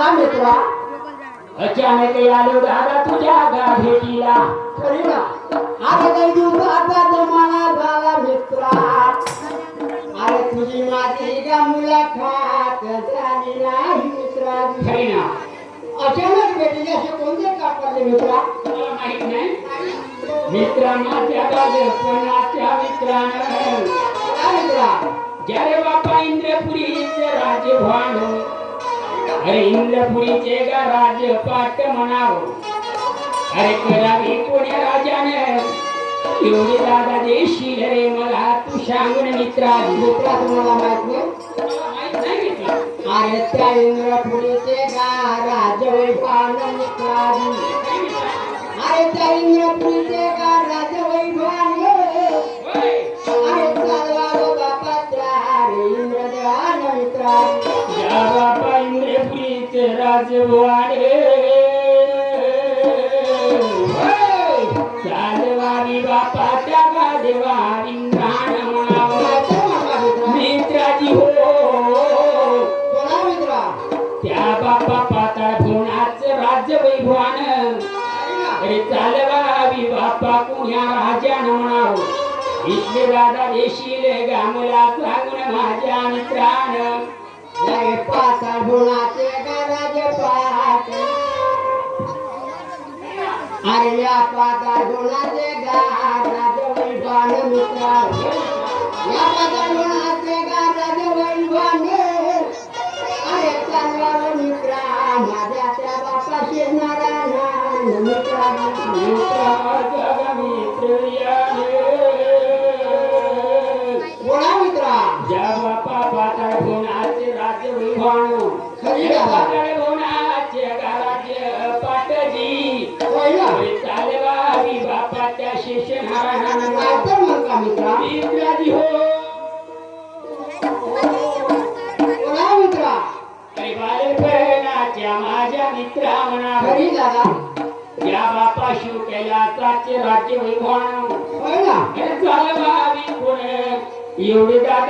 बोला मित्रा. अचानक आलो दादा तुझ्या गाठीला. खरी ना. अरे काही दिवसाचा जमाना झाला मित्रा. अरे तुझी माझी का मुलाखत झाली नाही मित्रा. खरी ना. अचानक भेटले असे कोणते का पडले मित्रा? मला माहित नाही. मित्रा माझ्या बालपणाच्या मित्रानं काय मित्रा? ज्यारे बापा इंद्रपुरीचे राजभान. अरे इंद्रपुरीचे गा राजपाट म्हणावं. अरे करावी कोण्या राजाने एवढे दादा देशील रे मला तू सांगून मित्रा. मित्रा तुम्हाला माहित नाही? मला माहित नाही मित्रा. अरे त्या इंद्रपुरीचे गा राजवैभान मित्राजी. अरे त्या इंद्रपुरीचे गा राजवैभान. होय. अरे चालवा गो बापा त्या रे इंद्रदेवान मित्राजी. या बापा इंद्रपुरीचे राजवाडे चालवारी बापा त्या गादेवा इंद्राण म्हणावं. मित्राजी हो बोला मित्रा. त्या बापा पाताळ भुवनाचं राज्य वैभवान. अरे चालवावी बापा कुण्या राजानं म्हणावं. इथले दादा देशील गामला सांगून माझ्या मित्रानं. जय पाताळ भुवनाचे गा राजपाट. अरे या पाताळ भुवनाचे गा राजवैभान मित्राजी. या पाताळ भुवनाचे गा राजवैभान. अरे चालवा गो मित्रा माझ्या त्या बापाशी नारायण मित्राजी. बोला मित्रा. ज्या बापा पाताळ भुवनाचे राज्य वैभवान. खरी त्या दादा. पाताळ भुवनाचे राज्य पाटजी. होय ना. चालवावी बापा त्या शेष नारायणानं. काय तर म्हणता मित्रा? मित्राजी हो बोला मित्रा. अरे बालपणाच्या माझ्या मित्रा म्हणा. खरी दादा. या बापा शिव कैलासाचे राज्य वैभवान. होय ना. अरे चालवावी कोण एवढे दादा